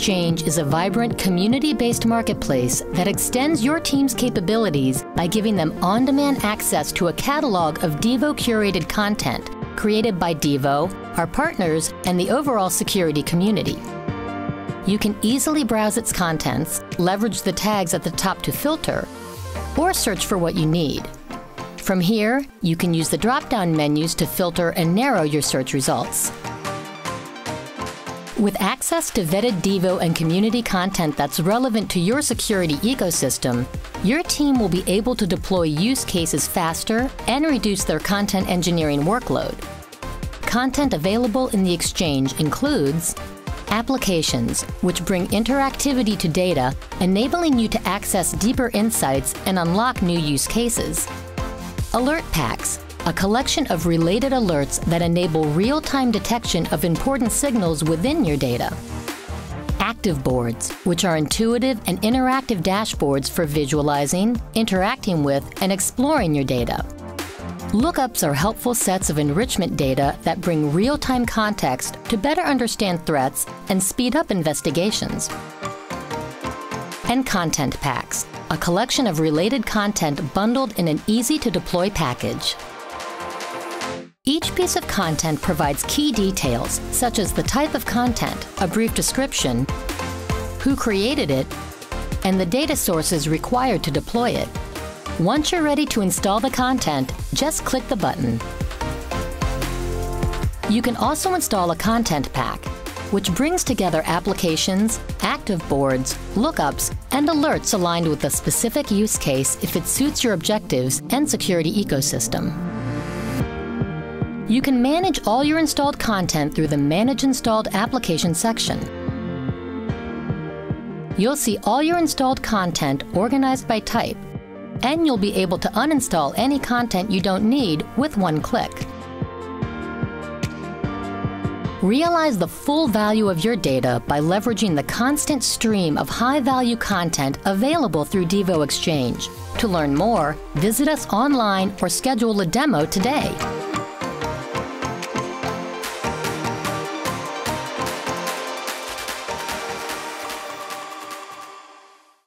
Exchange is a vibrant, community-based marketplace that extends your team's capabilities by giving them on-demand access to a catalog of Devo-curated content created by Devo, our partners, and the overall security community. You can easily browse its contents, leverage the tags at the top to filter, or search for what you need. From here, you can use the drop-down menus to filter and narrow your search results. With access to vetted Devo and community content that's relevant to your security ecosystem, your team will be able to deploy use cases faster and reduce their content engineering workload. Content available in the Exchange includes applications, which bring interactivity to data, enabling you to access deeper insights and unlock new use cases. Alert packs, a collection of related alerts that enable real-time detection of important signals within your data. Active boards, which are intuitive and interactive dashboards for visualizing, interacting with, and exploring your data. Lookups are helpful sets of enrichment data that bring real-time context to better understand threats and speed up investigations. And content packs, a collection of related content bundled in an easy-to-deploy package. Each piece of content provides key details, such as the type of content, a brief description, who created it, and the data sources required to deploy it. Once you're ready to install the content, just click the button. You can also install a content pack, which brings together applications, active boards, lookups, and alerts aligned with a specific use case if it suits your objectives and security ecosystem. You can manage all your installed content through the Manage Installed Application section. You'll see all your installed content organized by type, and you'll be able to uninstall any content you don't need with one click. Realize the full value of your data by leveraging the constant stream of high-value content available through Devo Exchange. To learn more, visit us online or schedule a demo today.